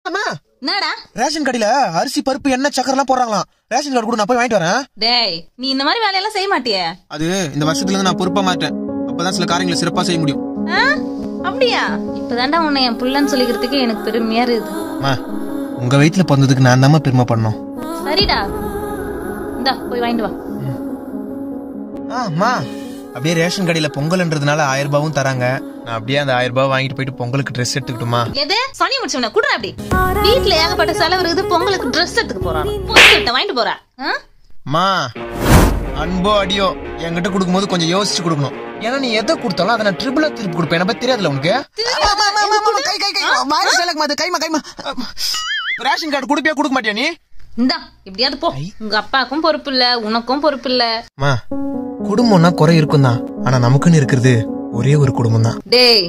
என்னடா ரேஷன் கடையில அரிசி பருப்பு எண்ணெய் சக்கரை எல்லாம் போடுறாங்களாம். ரேஷன் கார்டு கூட நான் போய் வாங்கிட்டு வரேன். டேய் நீ இந்த மாதிரி வேலையெல்லாம் செய்ய மாட்டியே? அது இந்த வருஷத்துல இருந்து நான் பொறுப்பா மாட்டேன். அப்பதான் சில காரியங்களை சிறப்பா செய்ய முடியும். அப்படியா? இப்பதான்டா உன்னை என் புள்ளன்னு சொல்லிக்கிறதுக்கு எனக்கு பெருமையா இருக்குது. உங்க வயித்துல பிறந்ததுக்கு நான் தான் பெருமை பண்ணணும். சரிடா, இந்தா போய் வாங்கிட்டு வா. அப்படியே ரேஷன் கடையில பொங்கல்ன்றதுனால 1000 ரூபாயும் தராங்க. நான் அப்படியே அந்த 1000 ரூபாய் வாங்கிட்டு போயிட்டு பொங்கலுக்கு ட்ரெஸ் எடுத்துக்கிட்டுமா? எது சனி முடிச்சவன குடுற அப்படி. வீட்ல ஏகப்பட்ட செலவு இருக்குது, பொங்கலுக்கு ட்ரெஸ் எடுத்துக்க போறான். பொங்கல்ட்ட வாங்கிட்டு போறா. மா அன்போ அடியோ என்கிட்ட கொடுக்கும்போது கொஞ்சம் யோசிச்சு கொடுக்கணும். ஏன்னா நீ எதை கொடுத்தாலும் அதை நான் ட்ரிபிளா திருப்பி கொடுப்பேன். என்ன பத்தி தெரியாதுல உனக்கு? ரேஷன் கார்டு கொடுப்பியா கொடுக்க மாட்டியா நீ? இந்தா இப்படியாவது போ. உங்க அப்பாக்கும் பொறுப்பு இல்ல, உனக்கும் பொறுப்பு இல்ல. குடும்பம்னா குறை இருக்கும் தான், ஆனா நமக்குன்னு இருக்கிறது ஒரே ஒரு குடும்பம் தான். டேய்